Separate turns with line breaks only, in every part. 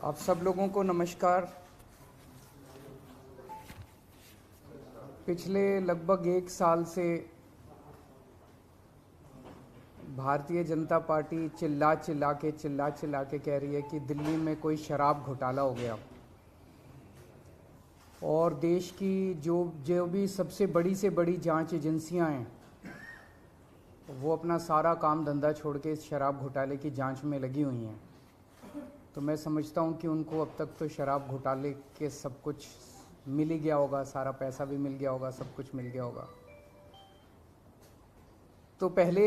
आप सब लोगों को नमस्कार। पिछले लगभग 1 साल से भारतीय जनता पार्टी चिल्ला चिल्ला के कह रही है कि दिल्ली में कोई शराब घोटाला हो गया और देश की जो जो भी सबसे बड़ी से बड़ी जांच एजेंसियां हैं वो अपना सारा काम धंधा छोड़ के इस शराब घोटाले की जांच में लगी हुई हैं। तो मैं समझता हूं कि उनको अब तक तो शराब घोटाले के सब कुछ मिल ही गया होगा, सारा पैसा भी मिल गया होगा, सब कुछ मिल गया होगा। तो पहले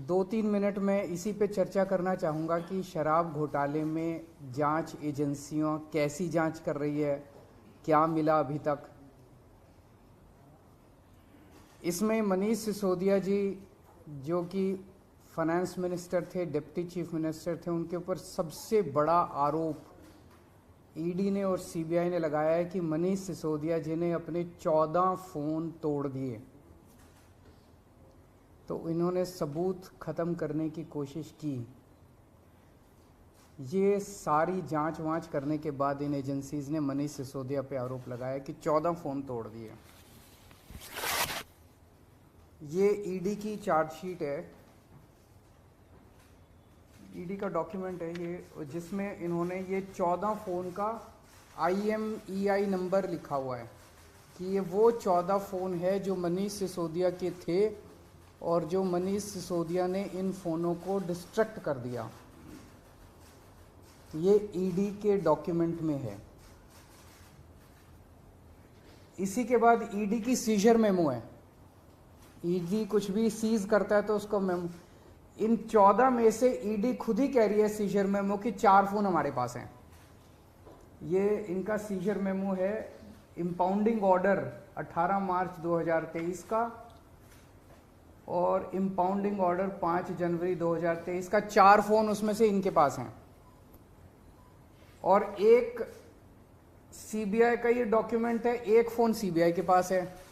2-3 मिनट में इसी पे चर्चा करना चाहूँगा कि शराब घोटाले में जांच एजेंसियां कैसी जांच कर रही है, क्या मिला अभी तक। इसमें मनीष सिसोदिया जी जो कि फाइनेंस मिनिस्टर थे, डिप्टी चीफ मिनिस्टर थे, उनके ऊपर सबसे बड़ा आरोप ईडी ने और सीबीआई ने लगाया है कि मनीष सिसोदिया जी ने अपने 14 फोन तोड़ दिए। तो इन्होंने सबूत खत्म करने की कोशिश की। ये सारी जांच वांच करने के बाद इन एजेंसीज ने मनीष सिसोदिया पे आरोप लगाया कि 14 फोन तोड़ दिए। ये ईडी की चार्जशीट है, ईडी का डॉक्यूमेंट है ये, जिसमें इन्होंने ये 14 फ़ोन का IMEI नंबर लिखा हुआ है कि ये वो 14 फ़ोन है जो मनीष सिसोदिया के थे और जो मनीष सिसोदिया ने इन फ़ोनों को डिस्ट्रक्ट कर दिया। ये ईडी के डॉक्यूमेंट में है। इसी के बाद ईडी की सीजर मेमो है। ईडी कुछ भी सीज करता है तो उसको मेमो, इन 14 में से ईडी खुद ही कह रही है सीजर मेमो कि 4 फोन हमारे पास हैं। ये इनका सीजर मेमो है, इंपाउंडिंग ऑर्डर 18 मार्च 2023 का और इंपाउंडिंग ऑर्डर 5 जनवरी 2023 का। 4 फोन उसमें से इनके पास हैं और एक सीबीआई का ये डॉक्यूमेंट है, एक फोन सीबीआई के पास है।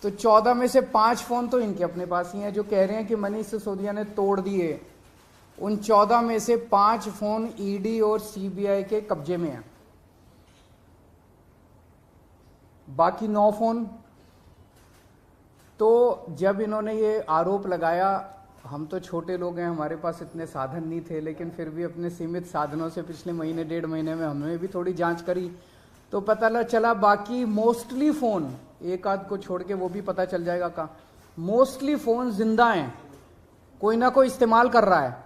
तो 14 में से 5 फोन तो इनके अपने पास ही हैं जो कह रहे हैं कि मनीष सिसोदिया ने तोड़ दिए। उन 14 में से 5 फोन ईडी और सीबीआई के कब्जे में हैं, बाकी 9 फोन। तो जब इन्होंने ये आरोप लगाया, हम तो छोटे लोग हैं, हमारे पास इतने साधन नहीं थे, लेकिन फिर भी अपने सीमित साधनों से पिछले महीने 1.5 महीने में हमने भी थोड़ी जांच करी तो पता चला बाकी मोस्टली फ़ोन, एक आध को छोड़ के वो भी पता चल जाएगा का, मोस्टली फ़ोन जिंदा हैं, कोई ना कोई इस्तेमाल कर रहा है।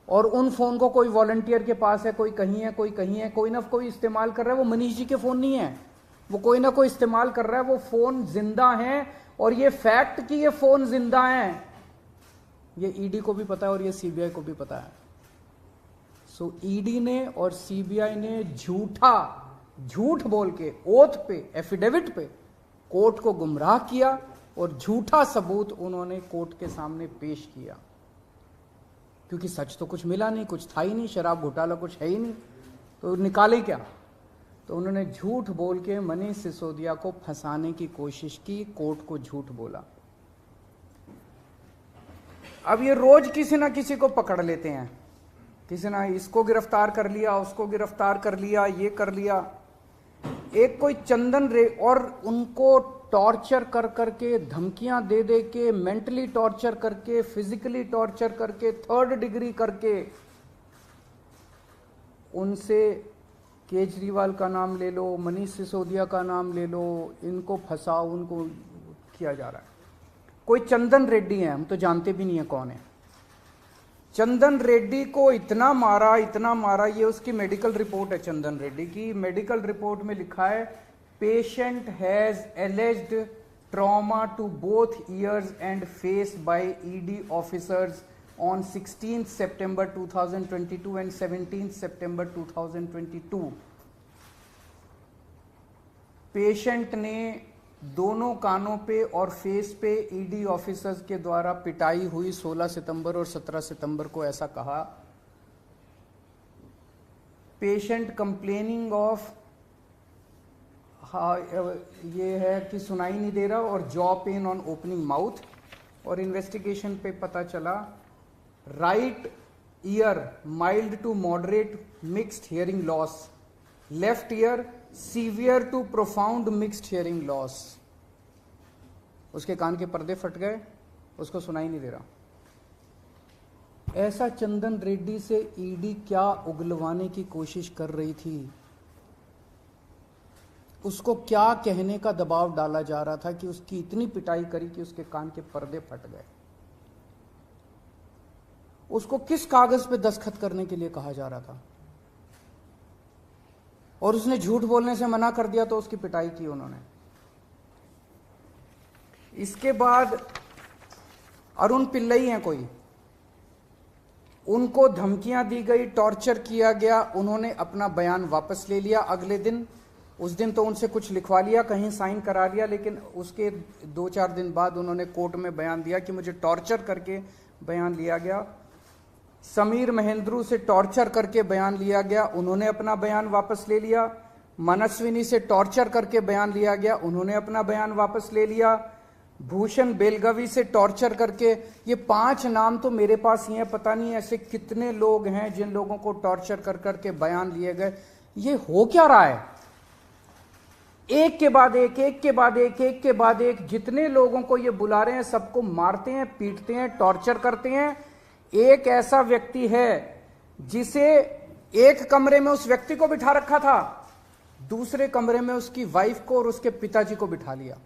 और उन फ़ोन को कोई वॉलंटियर के पास है, कोई कहीं है, कोई कहीं है, कोई ना कोई इस्तेमाल कर रहा है। वो मनीष जी के फ़ोन नहीं है, वो कोई ना कोई इस्तेमाल कर रहा है। वो फ़ोन जिंदा हैं और ये फैक्ट कि ये फ़ोन जिंदा हैं ये ईडी को भी पता है और ये सीबीआई को भी पता है। सो ईडी ने और सीबीआई ने झूठ बोल के ओथ पे, एफिडेविट पे कोर्ट को गुमराह किया और झूठा सबूत उन्होंने कोर्ट के सामने पेश किया, क्योंकि सच तो कुछ मिला नहीं, कुछ था ही नहीं, शराब घोटाला कुछ है ही नहीं, तो निकाले क्या। तो उन्होंने झूठ बोल के मनीष सिसोदिया को फंसाने की कोशिश की, कोर्ट को झूठ बोला। अब ये रोज किसी ना किसी को पकड़ लेते हैं, किसी ना इसको गिरफ्तार कर लिया, उसको गिरफ्तार कर लिया, ये कर लिया। एक कोई चंदन रे, और उनको टॉर्चर कर करके, धमकियां दे दे के, मेंटली टॉर्चर करके, फिजिकली टॉर्चर करके, 3rd डिग्री करके उनसे केजरीवाल का नाम ले लो, मनीष सिसोदिया का नाम ले लो, इनको फंसाओ, उनको किया जा रहा है। कोई चंदन रेड्डी है, हम तो जानते भी नहीं है कौन है। चंदन रेड्डी को इतना मारा, ये उसकी मेडिकल रिपोर्ट है। चंदन रेड्डी की मेडिकल रिपोर्ट में लिखा है, patient has alleged trauma to both ears and face by ED officers on 16 सितंबर 2022 एंड 17 सितंबर 2022। पेशेंट ने दोनों कानों पे और फेस पे ईडी ऑफिसर्स के द्वारा पिटाई हुई 16 सितंबर और 17 सितंबर को, ऐसा कहा। पेशेंट कंप्लेनिंग ऑफ, ये है कि सुनाई नहीं दे रहा, और jaw pain on opening mouth. और इन्वेस्टिगेशन पे पता चला right ear mild to moderate mixed hearing loss, left ear severe to profound mixed hearing loss. उसके कान के पर्दे फट गए, उसको सुनाई नहीं दे रहा। ऐसा चंदन रेड्डी से ईडी क्या उगलवाने की कोशिश कर रही थी? उसको क्या कहने का दबाव डाला जा रहा था कि उसकी इतनी पिटाई करी कि उसके कान के पर्दे फट गए? उसको किस कागज पे दस्तखत करने के लिए कहा जा रहा था? और उसने झूठ बोलने से मना कर दिया तो उसकी पिटाई की उन्होंने। इसके बाद अरुण पिल्लई हैं कोई, उनको धमकियां दी गई, टॉर्चर किया गया, उन्होंने अपना बयान वापस ले लिया अगले दिन। उस दिन तो उनसे कुछ लिखवा लिया, कहीं साइन करा लिया, लेकिन उसके 2-4 दिन बाद उन्होंने कोर्ट में बयान दिया कि मुझे टॉर्चर करके बयान लिया गया। समीर महेंद्रू से टॉर्चर करके बयान लिया गया, उन्होंने अपना बयान वापस ले लिया। मनस्विनी से टॉर्चर करके बयान लिया गया, उन्होंने अपना बयान वापस ले लिया। भूषण बेलगवी से टॉर्चर करके, ये 5 नाम तो मेरे पास ही हैं, पता नहीं ऐसे कितने लोग हैं जिन लोगों को टॉर्चर कर करके बयान लिए गए। ये हो क्या रहा है? एक के बाद एक, एक के बाद एक, एक के बाद एक, जितने लोगों को ये बुला रहे हैं सबको मारते हैं, पीटते हैं, टॉर्चर करते हैं। एक ऐसा व्यक्ति है जिसे एक कमरे में उस व्यक्ति को बिठा रखा था, दूसरे कमरे में उसकी वाइफ को और उसके पिताजी को बिठा लिया,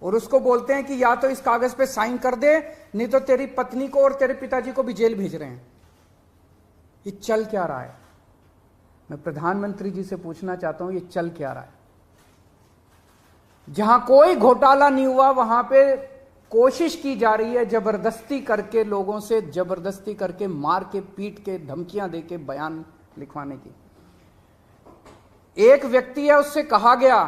और उसको बोलते हैं कि या तो इस कागज पे साइन कर दे, नहीं तो तेरी पत्नी को और तेरे पिताजी को भी जेल भेज रहे हैं। ये चल क्या रहा है? मैं प्रधानमंत्री जी से पूछना चाहता हूं, ये चल क्या रहा है? जहां कोई घोटाला नहीं हुआ वहां पे कोशिश की जा रही है जबरदस्ती करके, लोगों से जबरदस्ती करके, मार के, पीट के, धमकियां दे के बयान लिखवाने की। एक व्यक्ति है, उससे कहा गया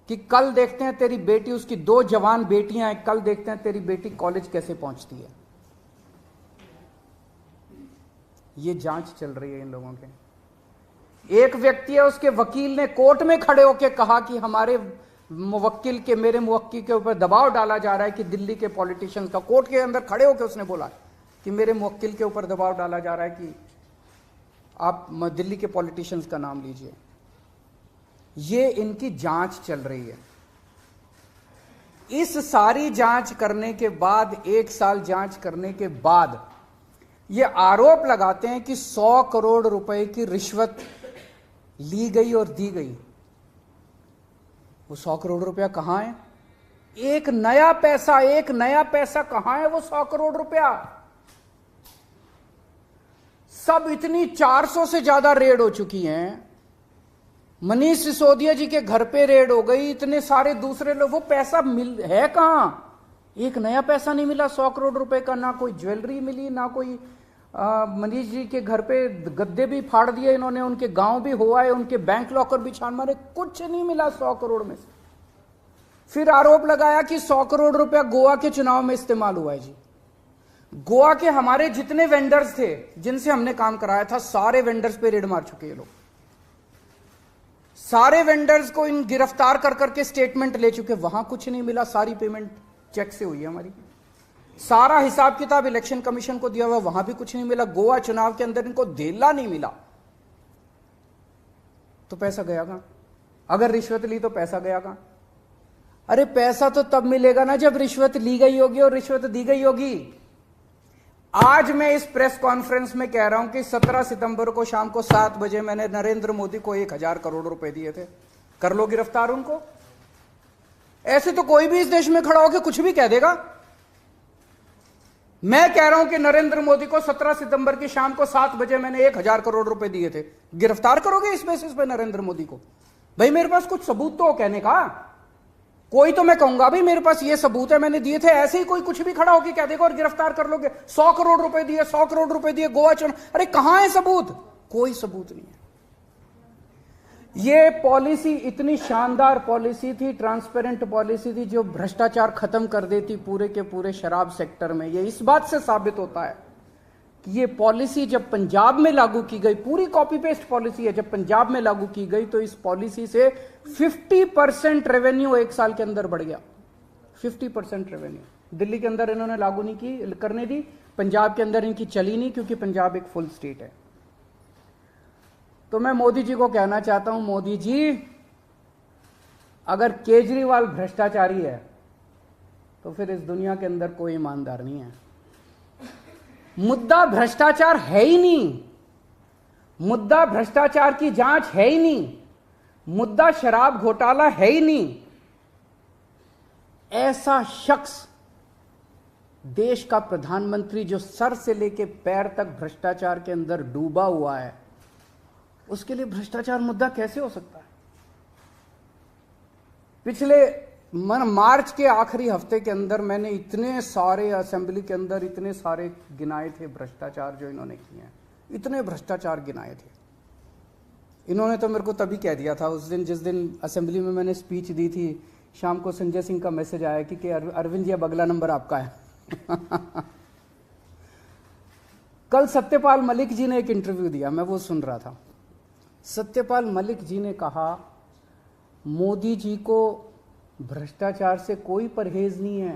कि कल देखते हैं तेरी बेटी, उसकी 2 जवान बेटियां हैं, कल देखते हैं तेरी बेटी कॉलेज कैसे पहुंचती है। ये जांच चल रही है इन लोगों के। एक व्यक्ति है, उसके वकील ने कोर्ट में खड़े होकर कहा कि हमारे मुवक्किल के, मेरे मुवक्किल के ऊपर दबाव डाला जा रहा है कि दिल्ली के पॉलिटिशियंस का, कोर्ट के अंदर खड़े होकर उसने बोला कि मेरे मुवक्किल के ऊपर दबाव डाला जा रहा है कि आप दिल्ली के पॉलिटिशियंस का नाम लीजिए। ये इनकी जांच चल रही है। इस सारी जांच करने के बाद, 1 साल जांच करने के बाद, ये आरोप लगाते हैं कि 100 करोड़ रुपए की रिश्वत ली गई और दी गई। वो 100 करोड़ रुपया कहां है? एक नया पैसा कहां है वो 100 करोड़ रुपया? सब इतनी 400 से ज्यादा रेड हो चुकी हैं। मनीष सिसोदिया जी के घर पे रेड हो गई, इतने सारे दूसरे लोग, वो पैसा है कहां? एक नया पैसा नहीं मिला 100 करोड़ रुपए का, ना कोई ज्वेलरी मिली, ना कोई मनीष जी के घर पे गद्दे भी फाड़ दिए इन्होंने, उनके गांव भी हुआ है, उनके बैंक लॉकर भी छान मारे, कुछ नहीं मिला 100 करोड़ में से। फिर आरोप लगाया कि 100 करोड़ रुपया गोवा के चुनाव में इस्तेमाल हुआ है। जी, गोवा के हमारे जितने वेंडर्स थे जिनसे हमने काम कराया था, सारे वेंडर्स पे रेड मार चुके ये लोग। सारे वेंडर्स को इन गिरफ्तार कर करके स्टेटमेंट ले चुके, वहां कुछ नहीं मिला, सारी पेमेंट चेक से हुई है हमारी। सारा हिसाब किताब इलेक्शन कमीशन को दिया हुआ, वहां भी कुछ नहीं मिला। गोवा चुनाव के अंदर इनको धेला नहीं मिला, तो पैसा गया कहां? अगर रिश्वत ली तो पैसा गया कहां? अरे पैसा तो तब मिलेगा ना जब रिश्वत ली गई होगी और रिश्वत दी गई होगी। आज मैं इस प्रेस कॉन्फ्रेंस में कह रहा हूं कि 17 सितंबर को शाम को 7 बजे मैंने नरेंद्र मोदी को 1000 करोड़ रुपए दिए थे। कर लो गिरफ्तार उनको। ऐसे तो कोई भी इस देश में खड़ा होकर कुछ भी कह देगा। मैं कह रहा हूं कि नरेंद्र मोदी को 17 सितंबर की शाम को 7 बजे मैंने 1000 करोड़ रुपए दिए थे। गिरफ्तार करोगे इस बेसिस पे नरेंद्र मोदी को? भाई मेरे पास कुछ सबूत तो हो कहने का। कोई तो मैं कहूंगा भाई मेरे पास ये सबूत है, मैंने दिए थे। ऐसे ही कोई कुछ भी खड़ा होकर कह देगा और गिरफ्तार कर लोगे। 100 करोड़ रुपए दिए, 100 करोड़ रुपए दिए गोवा चुनाव। अरे कहां है सबूत? कोई सबूत नहीं है। ये पॉलिसी इतनी शानदार पॉलिसी थी, ट्रांसपेरेंट पॉलिसी थी, जो भ्रष्टाचार खत्म कर देती पूरे के पूरे शराब सेक्टर में। ये इस बात से साबित होता है कि ये पॉलिसी जब पंजाब में लागू की गई, पूरी कॉपी पेस्ट पॉलिसी है, जब पंजाब में लागू की गई तो इस पॉलिसी से 50% रेवेन्यू 1 साल के अंदर बढ़ गया। 50% रेवेन्यू दिल्ली के अंदर इन्होंने लागू नहीं की, करने दी, पंजाब के अंदर इनकी चली नहीं, क्योंकि पंजाब एक फुल स्टेट है। तो मैं मोदी जी को कहना चाहता हूं, मोदी जी अगर केजरीवाल भ्रष्टाचारी है तो फिर इस दुनिया के अंदर कोई ईमानदार नहीं है। मुद्दा भ्रष्टाचार है ही नहीं, मुद्दा भ्रष्टाचार की जांच है ही नहीं, मुद्दा शराब घोटाला है ही नहीं। ऐसा शख्स देश का प्रधानमंत्री जो सर से लेकर पैर तक भ्रष्टाचार के अंदर डूबा हुआ है, उसके लिए भ्रष्टाचार मुद्दा कैसे हो सकता है? पिछले मार्च के आखिरी हफ्ते के अंदर मैंने इतने सारे असेंबली के अंदर इतने सारे गिनाए थे भ्रष्टाचार जो इन्होंने किए हैं, इतने भ्रष्टाचार गिनाए थे। इन्होंने तो मेरे को तभी कह दिया था उस दिन, जिस दिन असेंबली में मैंने स्पीच दी थी, शाम को संजय सिंह का मैसेज आया कि अरविंद जी अब अगला नंबर आपका है। कल सत्यपाल मलिक जी ने एक इंटरव्यू दिया, मैं वो सुन रहा था। सत्यपाल मलिक जी ने कहा मोदी जी को भ्रष्टाचार से कोई परहेज नहीं है।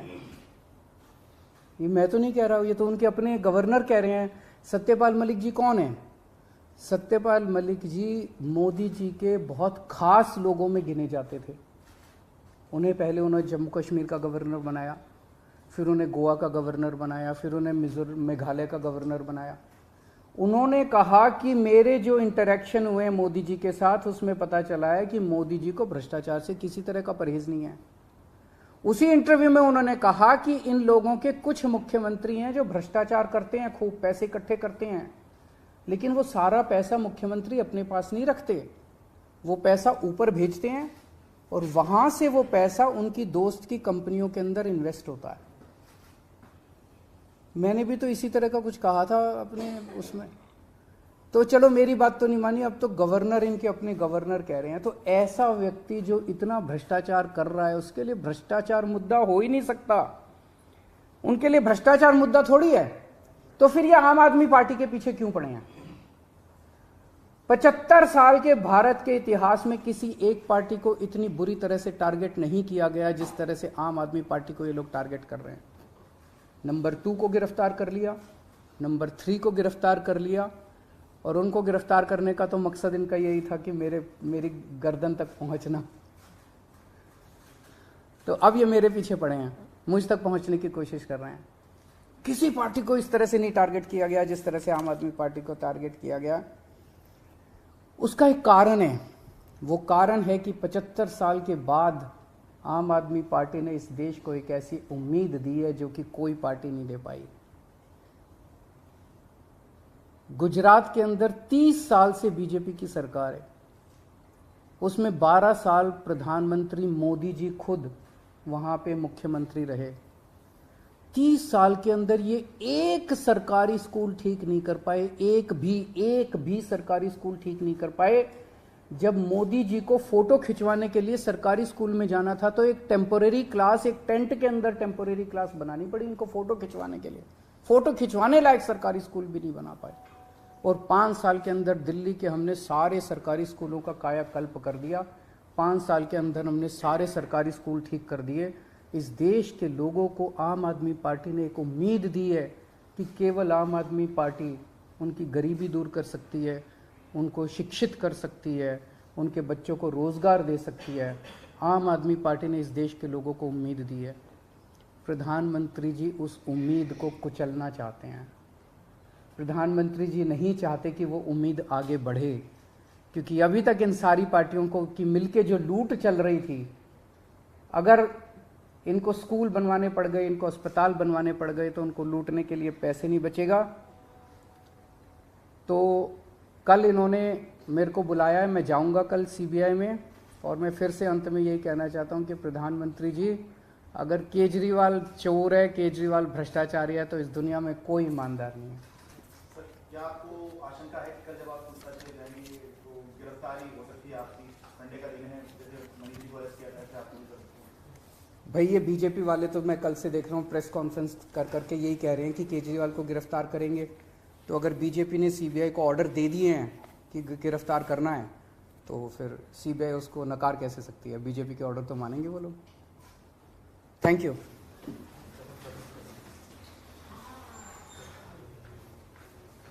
ये मैं तो नहीं कह रहा हूं, ये तो उनके अपने गवर्नर कह रहे हैं। सत्यपाल मलिक जी कौन है? सत्यपाल मलिक जी मोदी जी के बहुत खास लोगों में गिने जाते थे। पहले उन्हें जम्मू कश्मीर का गवर्नर बनाया, फिर उन्हें गोवा का गवर्नर बनाया, फिर उन्हें मेघालय का गवर्नर बनाया। उन्होंने कहा कि मेरे जो इंटरेक्शन हुए मोदी जी के साथ, उसमें पता चला है कि मोदी जी को भ्रष्टाचार से किसी तरह का परहेज नहीं है। उसी इंटरव्यू में उन्होंने कहा कि इन लोगों के कुछ मुख्यमंत्री हैं जो भ्रष्टाचार करते हैं, खूब पैसे इकट्ठे करते हैं, लेकिन वो सारा पैसा मुख्यमंत्री अपने पास नहीं रखते, वो पैसा ऊपर भेजते हैं और वहां से वो पैसा उनकी दोस्त की कंपनियों के अंदर इन्वेस्ट होता है। मैंने भी तो इसी तरह का कुछ कहा था अपने उसमें। तो चलो मेरी बात तो नहीं मानी, अब तो गवर्नर इनके अपने गवर्नर कह रहे हैं। तो ऐसा व्यक्ति जो इतना भ्रष्टाचार कर रहा है, उसके लिए भ्रष्टाचार मुद्दा हो ही नहीं सकता। उनके लिए भ्रष्टाचार मुद्दा थोड़ी है। तो फिर ये आम आदमी पार्टी के पीछे क्यों पड़े हैं? 75 साल के भारत के इतिहास में किसी एक पार्टी को इतनी बुरी तरह से टारगेट नहीं किया गया जिस तरह से आम आदमी पार्टी को ये लोग टारगेट कर रहे हैं। नंबर 2 को गिरफ्तार कर लिया, नंबर 3 को गिरफ्तार कर लिया, और उनको गिरफ्तार करने का तो मकसद इनका यही था कि मेरी गर्दन तक पहुंचना। तो अब ये मेरे पीछे पड़े हैं, मुझ तक पहुंचने की कोशिश कर रहे हैं। किसी पार्टी को इस तरह से नहीं टारगेट किया गया जिस तरह से आम आदमी पार्टी को टारगेट किया गया। उसका एक कारण है, वो कारण है कि 75 साल के बाद आम आदमी पार्टी ने इस देश को एक ऐसी उम्मीद दी है जो कि कोई पार्टी नहीं दे पाई। गुजरात के अंदर 30 साल से बीजेपी की सरकार है, उसमें 12 साल प्रधानमंत्री मोदी जी खुद वहां पे मुख्यमंत्री रहे। 30 साल के अंदर ये एक सरकारी स्कूल ठीक नहीं कर पाए, एक भी सरकारी स्कूल ठीक नहीं कर पाए। जब मोदी जी को फोटो खिंचवाने के लिए सरकारी स्कूल में जाना था तो एक टेम्पोरेरी क्लास, एक टेंट के अंदर टेम्पोरेरी क्लास बनानी पड़ी इनको फोटो खिंचवाने के लिए। फोटो खिंचवाने लायक सरकारी स्कूल भी नहीं बना पाए। और 5 साल के अंदर दिल्ली के हमने सारे सरकारी स्कूलों का कायाकल्प कर दिया। 5 साल के अंदर हमने सारे सरकारी स्कूल ठीक कर दिए। इस देश के लोगों को आम आदमी पार्टी ने एक उम्मीद दी है कि केवल आम आदमी पार्टी उनकी गरीबी दूर कर सकती है, उनको शिक्षित कर सकती है, उनके बच्चों को रोजगार दे सकती है। आम आदमी पार्टी ने इस देश के लोगों को उम्मीद दी है। प्रधानमंत्री जी उस उम्मीद को कुचलना चाहते हैं। प्रधानमंत्री जी नहीं चाहते कि वो उम्मीद आगे बढ़े, क्योंकि अभी तक इन सारी पार्टियों को की मिलके जो लूट चल रही थी, अगर इनको स्कूल बनवाने पड़ गए, इनको अस्पताल बनवाने पड़ गए, तो उनको लूटने के लिए पैसे नहीं बचेगा। तो कल इन्होंने मेरे को बुलाया है, मैं जाऊंगा कल सीबीआई में, और मैं फिर से अंत में यही कहना चाहता हूं कि प्रधानमंत्री जी, अगर केजरीवाल चोर है, केजरीवाल भ्रष्टाचारी है, तो इस दुनिया में कोई ईमानदार नहीं है।
सर, क्या आपको आशंका है कि कल जब आप पूछताछ में जाएंगे तो गिरफ्तारी हो सकती है आपकी? संडे का दिन है, जैसे मनीष जी को अरेस्ट किया था, आप नहीं कर सकते?
भाई ये बीजेपी वाले तो मैं कल से देख रहा हूँ प्रेस कॉन्फ्रेंस कर करके यही कह रहे हैं कि केजरीवाल को गिरफ्तार करेंगे। तो अगर बीजेपी ने सीबीआई को ऑर्डर दे दिए हैं कि गिरफ्तार करना है, तो फिर सीबीआई उसको नकार कैसे सकती है? बीजेपी के ऑर्डर तो मानेंगे वो लोग। Thank you.